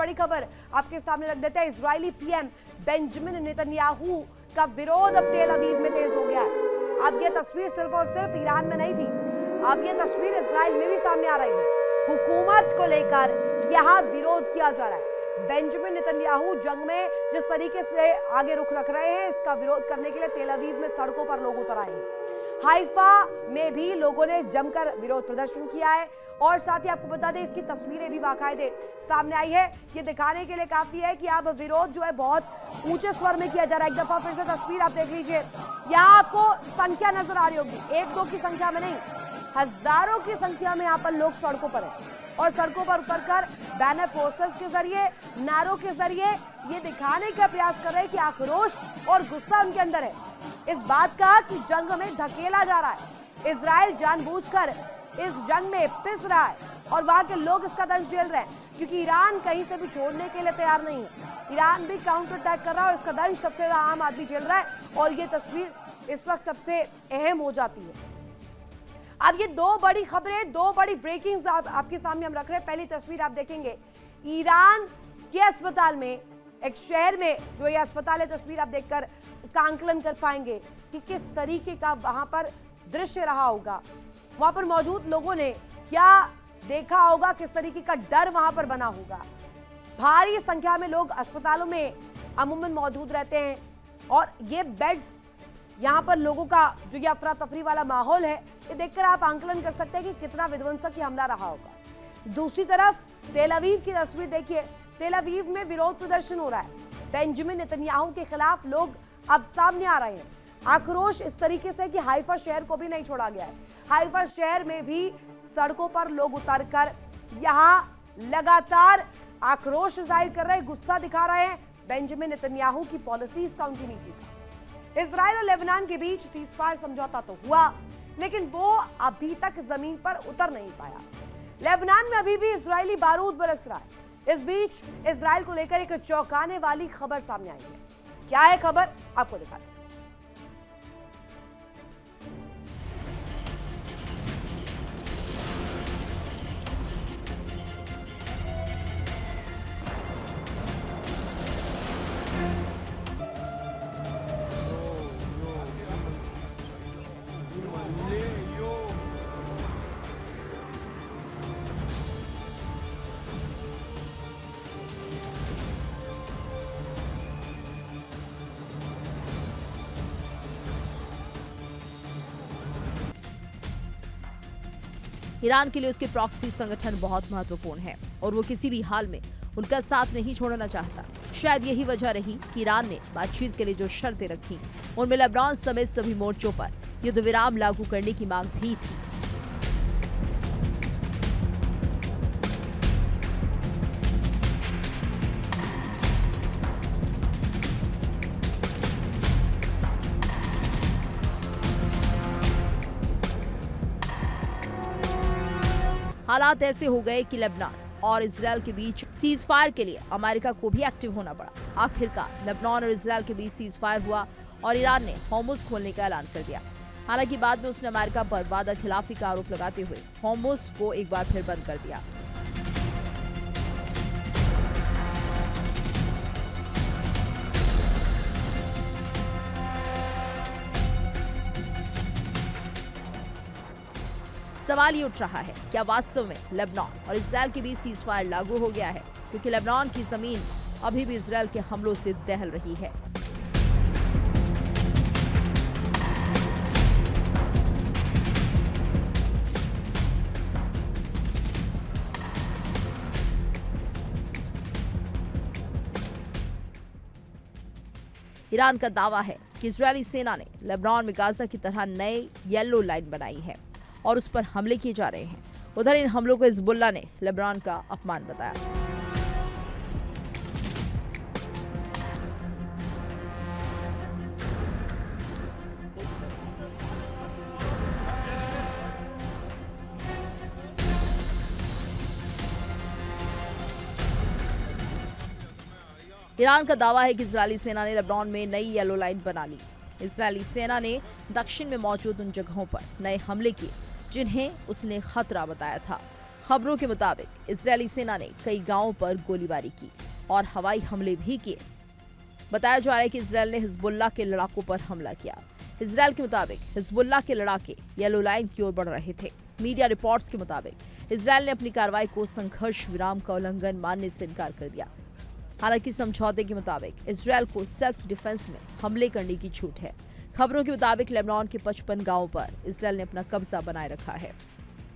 बड़ी खबर आपके सामने रख देते हैं। इजरायली पीएम बेंजामिन नेतन्याहू का विरोध अब तेल अवीव में तेज हो गया है। अब ये तस्वीर सिर्फ और सिर्फ ईरान में नहीं थी, अब ये तस्वीर इजराइल में भी सामने आ रही है। हुकूमत को लेकर यहाँ विरोध किया जा रहा है। बेंजामिन नेतन्याहू जंग में जिस तरीके से आगे रुख रख रहे हैं, इसका विरोध करने के लिए तेल अवीव में सड़कों पर लोग उतर आए हैं। हाइफा में भी लोगों ने जमकर विरोध प्रदर्शन किया है और साथ ही आपको बता दें इसकी तस्वीरें भी बाकायदे सामने आई है। ये दिखाने के लिए काफी है कि अब विरोध जो है बहुत ऊंचे स्वर में किया जा रहा है। एक दफा फिर से तस्वीर आप देख लीजिए, यहाँ आपको संख्या नजर आ रही होगी, 1-2 की संख्या में नहीं, हजारों की संख्या में यहाँ पर लोग सड़कों पर हैं और सड़कों पर उतरकर बैनर पोस्टर्स के जरिए, नारों के जरिए ये दिखाने का प्रयास कर रहे हैं कि आक्रोश और गुस्सा उनके अंदर है इस बात का कि जंग में धकेला जा रहा है। इजराइल जानबूझकर इस जंग में पिस रहा है और वहां के लोग इसका दंश झेल रहे हैं क्योंकि ईरान कहीं से भी छोड़ने के लिए तैयार नहीं है। ईरान भी काउंटर अटैक कर रहा है और इसका दंश सबसे ज्यादा आम आदमी झेल रहा है और ये तस्वीर इस वक्त सबसे अहम हो जाती है। अब ये 2 बड़ी खबरें, 2 बड़ी ब्रेकिंग्स आपके सामने हम रख रहे हैं। पहली तस्वीर आप देखेंगे ईरान के अस्पताल में, एक शहर में जो ये अस्पताल है, तस्वीर आप देखकर इसका आंकलन कर पाएंगे कि किस तरीके का वहां पर दृश्य रहा होगा। वहां पर मौजूद लोगों ने क्या देखा होगा, किस तरीके का डर वहां पर बना होगा। भारी संख्या में लोग अस्पतालों में अमूमन मौजूद रहते हैं और ये बेड्स, यहाँ पर लोगों का जो ये अफरा तफरी वाला माहौल है, ये देखकर आप आंकलन कर सकते हैं कि कितना विध्वंसक ये हमला रहा होगा। दूसरी तरफ तेल अवीव की तस्वीर देखिए, तेल अवीव में विरोध प्रदर्शन हो रहा है। बेंजामिन नेतन्याहू के खिलाफ लोग अब सामने आ रहे हैं। आक्रोश इस तरीके से कि हाइफा शहर को भी नहीं छोड़ा गया है। हाइफा शहर में भी सड़कों पर लोग उतरकर यहाँ लगातार आक्रोश जाहिर कर रहे हैं, गुस्सा दिखा रहे हैं बेंजामिन नेतन्याहू की पॉलिसीज का, उनकी नीति का। इजराइल और लेबनान के बीच सीजफायर समझौता तो हुआ, लेकिन वो अभी तक जमीन पर उतर नहीं पाया। लेबनान में अभी भी इजरायली बारूद बरस रहा है। इस बीच इजराइल को लेकर एक चौंकाने वाली खबर सामने आई है। क्या है खबर, आपको दिखाते हैं। ईरान के लिए उसके प्रॉक्सी संगठन बहुत महत्वपूर्ण है और वो किसी भी हाल में उनका साथ नहीं छोड़ना चाहता। शायद यही वजह रही कि ईरान ने बातचीत के लिए जो शर्तें रखी, उनमें लेबनान समेत सभी मोर्चों पर युद्ध विराम लागू करने की मांग भी थी। हालात ऐसे हो गए कि लेबनान और इजराइल के बीच सीज फायर के लिए अमेरिका को भी एक्टिव होना पड़ा। आखिरकार लेबनान और इजराइल के बीच सीज फायर हुआ और ईरान ने होर्मुज खोलने का ऐलान कर दिया। हालांकि बाद में उसने अमेरिका पर वादा खिलाफी का आरोप लगाते हुए होर्मुज को एक बार फिर बंद कर दिया। सवाल ये उठ रहा है, क्या वास्तव में लेबनान और इजराइल के बीच सीज फायर लागू हो गया है? क्योंकि लेबनान की जमीन अभी भी इजराइल के हमलों से दहल रही है। ईरान का दावा है कि इजरायली सेना ने लेबनान में गाजा की तरह नए येलो लाइन बनाई है और उस पर हमले किए जा रहे हैं। उधर इन हमलों को हिजबुल्लाह ने लेबनान का अपमान बताया। ईरान का दावा है कि इजरायली सेना ने लेबनान में नई येलो लाइन बना ली। इजरायली सेना ने दक्षिण में मौजूद उन जगहों पर नए हमले किए जिन्हें उसने खतरा बताया था। खबरों के मुताबिक इजरायली सेना ने कई गांवों पर गोलीबारी की और हवाई हमले भी किए। बताया जा रहा है कि इजरायल ने हिजबुल्लाह के लड़ाकों पर हमला किया। इजरायल के मुताबिक हिजबुल्लाह के लड़ाके येलो लाइन की ओर बढ़ रहे थे। मीडिया रिपोर्ट्स के मुताबिक इजरायल ने अपनी कार्रवाई को संघर्ष विराम का उल्लंघन मानने से इनकार कर दिया। हालांकि समझौते के मुताबिक इजरायल को सेल्फ डिफेंस में हमले करने की छूट है। खबरों के मुताबिक लेबनान के 55 गांवों पर इजरायल ने अपना कब्जा बनाए रखा है।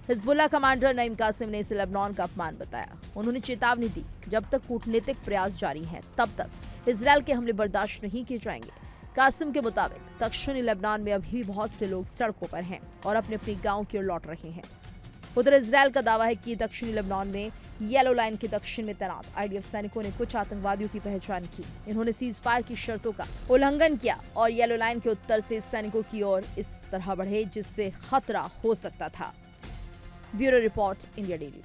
हिजबुल्लाह कमांडर नईम कासिम ने इसे लेबनान का अपमान बताया। उन्होंने चेतावनी दी, जब तक कूटनीतिक प्रयास जारी हैं, तब तक इजरायल के हमले बर्दाश्त नहीं किए जाएंगे। कासिम के मुताबिक दक्षिणी लेबनान में अभी भी बहुत से लोग सड़कों पर हैं और अपने अपने गांव की ओर लौट रहे हैं। उधर इजरायल का दावा है कि दक्षिणी लेबनान में येलो लाइन के दक्षिण में तैनात आईडीएफ सैनिकों ने कुछ आतंकवादियों की पहचान की। इन्होंने सीज फायर की शर्तों का उल्लंघन किया और येलो लाइन के उत्तर से सैनिकों की ओर इस तरह बढ़े जिससे खतरा हो सकता था। Bureau report, India daily.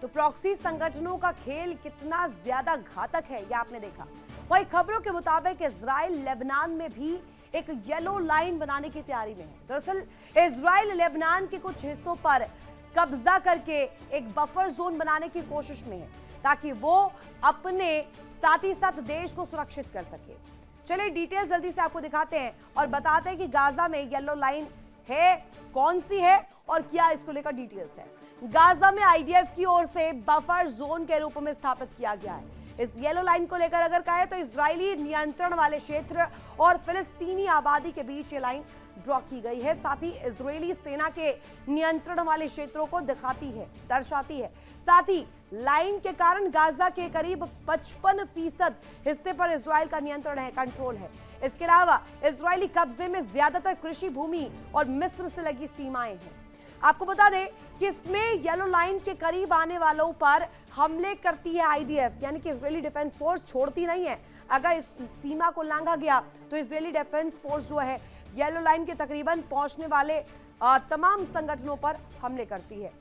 तो प्रॉक्सी संगठनों का खेल कितना ज्यादा घातक है, यह आपने देखा। वही खबरों के मुताबिक इजराइल लेबनान में भी एक येलो लाइन बनाने की तैयारी में है। दरअसल इजराइल लेबनान के कुछ हिस्सों पर कब्जा करके एक बफर जोन बनाने की कोशिश में है, ताकि वो अपने साथ ही साथ देश को सुरक्षित कर सके। चलिए डिटेल जल्दी से आपको दिखाते हैं और बताते हैं कि गाजा में येलो लाइन है, कौन सी है और क्या इसको लेकर डिटेल्स है। गाजा में आईडीएफ की ओर से बफर जोन के रूप में स्थापित किया गया है। इस येलो लाइन को लेकर अगर कहें तो इजरायली नियंत्रण वाले क्षेत्र और फिलिस्तीनी आबादी के बीच ये लाइन ड्रॉ की गई है। साथ ही इजरायली सेना के नियंत्रण वाले क्षेत्रों को दर्शाती है। साथ ही लाइन के कारण गाजा के करीब 55% हिस्से पर इजराइल का नियंत्रण है, कंट्रोल है। इसके अलावा इजरायली कब्जे में ज्यादातर कृषि भूमि और मिस्र से लगी सीमाएं हैं। आपको बता दें कि इसमें येलो लाइन के करीब आने वालों पर हमले करती है आईडीएफ, यानी कि इजरायली डिफेंस फोर्स छोड़ती नहीं है। अगर इस सीमा को लांघा गया तो इजरायली डिफेंस फोर्स जो है येलो लाइन के तकरीबन पहुंचने वाले तमाम संगठनों पर हमले करती है।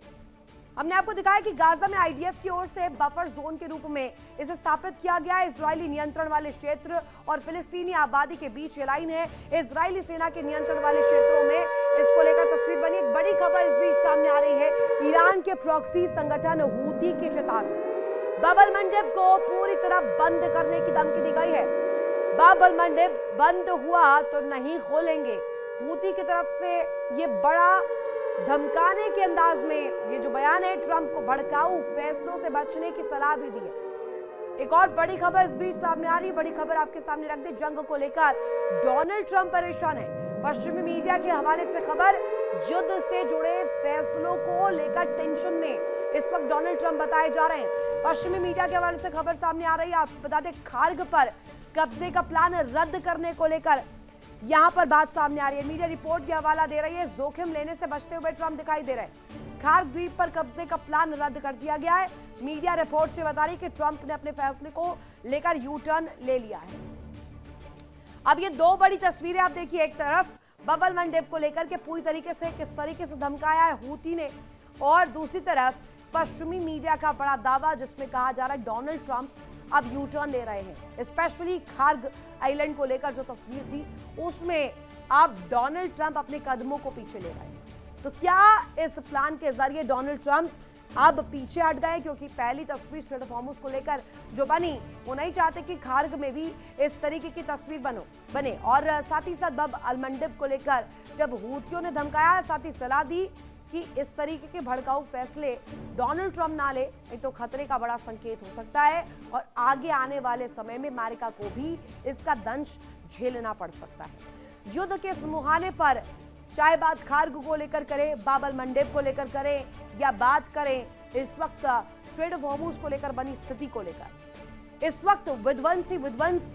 हमने आपको दिखाया कि गाजा में आईडीएफ की ओर से बफर जोन के रूप में इसे स्थापित किया गया है। इजरायली नियंत्रण वाले क्षेत्र और फिलिस्तीनी आबादी के बीच ये लाइन है। इजरायली सेना के नियंत्रण वाले क्षेत्रों में इसको लेकर तस्वीर बनी। एक बड़ी खबर इस बीच सामने आ रही है। ईरान के प्रॉक्सी संगठन हूती की चेतावनी, बाब-अल मंडेब को पूरी तरह बंद करने की धमकी दी गई है। बाब-अल मंडेब बंद हुआ तो नहीं खोलेंगे। हूती की तरफ से ये बड़ा धमकाने के अंदाज में ये जो बयान है, ट्रंप को भड़काऊ फैसलों से बचने की सलाह भी दी है। एक और बड़ी खबर इस बीच सामने आ रही है। बड़ी खबर आपके सामने रख दी। जंग को लेकर डोनाल्ड ट्रंप परेशान है। पश्चिमी मीडिया के हवाले से खबर, युद्ध से जुड़े फैसलों को लेकर टेंशन में इस वक्त डोनाल्ड ट्रंप बताए जा रहे हैं। पश्चिमी मीडिया के हवाले से खबर सामने आ रही है। आप बता दें, खार्ग पर कब्जे का प्लान रद्द करने को लेकर यहां पर बात सामने आ रही है। मीडिया रिपोर्ट की हवाला दे रही है। जोखिम लेने से बचते हुए ट्रंप दिखाई दे रहे हैं। खार्ग द्वीप पर कब्जे का प्लान रद्द कर दिया गया है। मीडिया रिपोर्ट से बता रही कि ट्रंप ने अपने फैसले को लेकर यू टर्न ले लिया है। अब ये दो बड़ी तस्वीरें आप देखिए। एक तरफ बाब-अल मंडेब को लेकर के पूरी तरीके से किस तरीके से धमकाया है हूती ने, और दूसरी तरफ पश्चिमी मीडिया का बड़ा दावा जिसमें कहा जा रहा है डोनाल्ड ट्रंप अब यू टर्न ले रहे हैं। स्पेशली खार्ग आइलैंड को लेकर जो तस्वीर थी उसमें अब डोनाल्ड ट्रंप अपने कदमों को पीछे ले रहे हैं। तो क्या इस प्लान के जरिए डोनाल्ड ट्रंप अब पीछे हट गए? क्योंकि पहली तस्वीर स्ट्रेट ऑफ हॉर्मुज को लेकर जो बनी, वो नहीं चाहते कि खार्ग में भी इस तरीके की तस्वीर बने। और साथ ही साथ बाब-अल मंडेब को लेकर जब हूतियों ने धमकाया, साथ ही सलाह दी कि इस तरीके के भड़काऊ फैसले डोनाल्ड ट्रंप ना ले, नहीं तो खतरे का बड़ा संकेत हो सकता है और आगे आने वाले समय में अमेरिका को भी इसका दंश झेलना पड़ सकता है। युद्ध के इस मुहाने पर चाहे बात खार्ग को लेकर करें, बाब-अल मंडेब को लेकर करें, या बात करें इस वक्त स्ट्रेट ऑफ हॉर्मुज को लेकर बनी स्थिति को लेकर, इस वक्त विध्वंस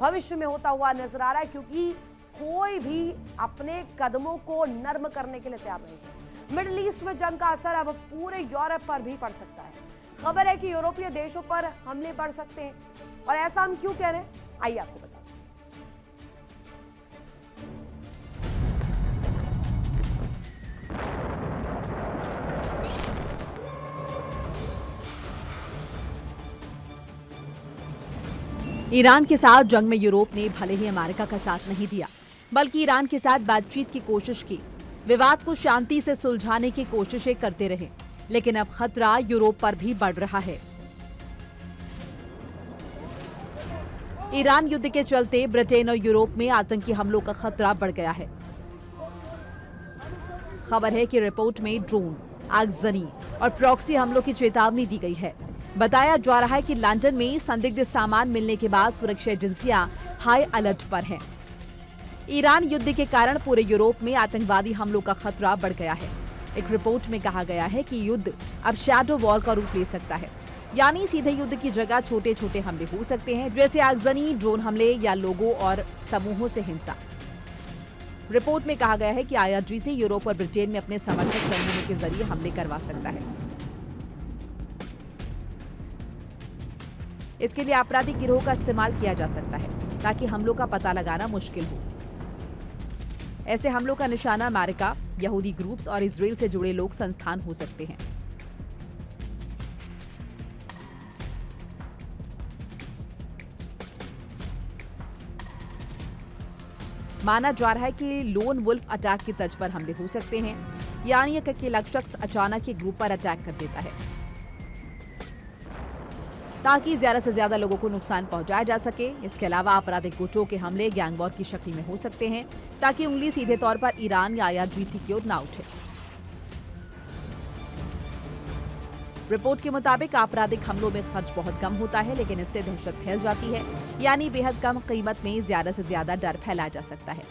भविष्य में होता हुआ नजर आ रहा है, क्योंकि कोई भी अपने कदमों को नर्म करने के लिए तैयार नहीं है। मिडिल ईस्ट में जंग का असर अब पूरे यूरोप पर भी पड़ सकता है। खबर है कि यूरोपीय देशों पर हमले पड़ सकते हैं, और ऐसा हम क्यों कह रहे हैं, आइए आपको बताएं। ईरान के साथ जंग में यूरोप ने भले ही अमेरिका का साथ नहीं दिया, बल्कि ईरान के साथ बातचीत की कोशिश की, विवाद को शांति से सुलझाने की कोशिशें करते रहे, लेकिन अब खतरा यूरोप पर भी बढ़ रहा है। ईरान युद्ध के चलते ब्रिटेन और यूरोप में आतंकी हमलों का खतरा बढ़ गया है। खबर है कि रिपोर्ट में ड्रोन, आगजनी और प्रॉक्सी हमलों की चेतावनी दी गई है। बताया जा रहा है कि लंदन में संदिग्ध सामान मिलने के बाद सुरक्षा एजेंसियां हाई अलर्ट पर हैं। ईरान युद्ध के कारण पूरे यूरोप में आतंकवादी हमलों का खतरा बढ़ गया है। एक रिपोर्ट में कहा गया है कि युद्ध अब शैडो वॉर का रूप ले सकता है, यानी सीधे युद्ध की जगह छोटे छोटे हमले हो सकते हैं, जैसे आगजनी, ड्रोन हमले या लोगों और समूहों से हिंसा। रिपोर्ट में कहा गया है कि IRGC यूरोप और ब्रिटेन में अपने समर्थक समूहों के जरिए हमले करवा सकता है। इसके लिए आपराधिक गिरोह का इस्तेमाल किया जा सकता है ताकि हमलों का पता लगाना मुश्किल हो। ऐसे हमलों का निशाना अमेरिका, यहूदी ग्रुप्स और इजराइल से जुड़े लोग संस्थान हो सकते हैं। माना जा रहा है कि लोन वुल्फ अटैक की तर्ज पर हमले हो सकते हैं, यानी एक अकेला शख्स अचानक एक ग्रुप पर अटैक कर देता है ताकि ज्यादा से ज्यादा लोगों को नुकसान पहुंचाया जा सके। इसके अलावा आपराधिक गुटों के हमले गैंग वॉर की शक्ल में हो सकते हैं ताकि उंगली सीधे तौर पर ईरान या IRGC की ओर न उठे। रिपोर्ट के मुताबिक आपराधिक हमलों में खर्च बहुत कम होता है, लेकिन इससे दहशत फैल जाती है, यानी बेहद कम कीमत में ज्यादा से ज्यादा डर फैलाया जा सकता है।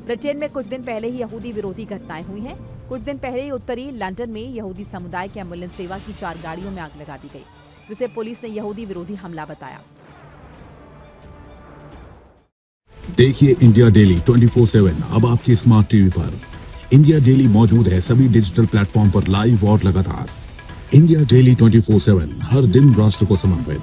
ब्रिटेन में कुछ दिन पहले ही यहूदी विरोधी घटनाएं हुई हैं। कुछ दिन पहले ही उत्तरी लंदन में यहूदी समुदाय की एम्बुलेंस सेवा की 4 गाड़ियों में आग लगा दी गई, जिसे पुलिस ने यहूदी विरोधी हमला बताया। देखिए इंडिया डेली 24/7 अब आपकी स्मार्ट टीवी पर। इंडिया डेली मौजूद है सभी डिजिटल प्लेटफॉर्म पर लाइव और लगातार। इंडिया डेली 24/7 हर दिन राष्ट्र को समर्पित।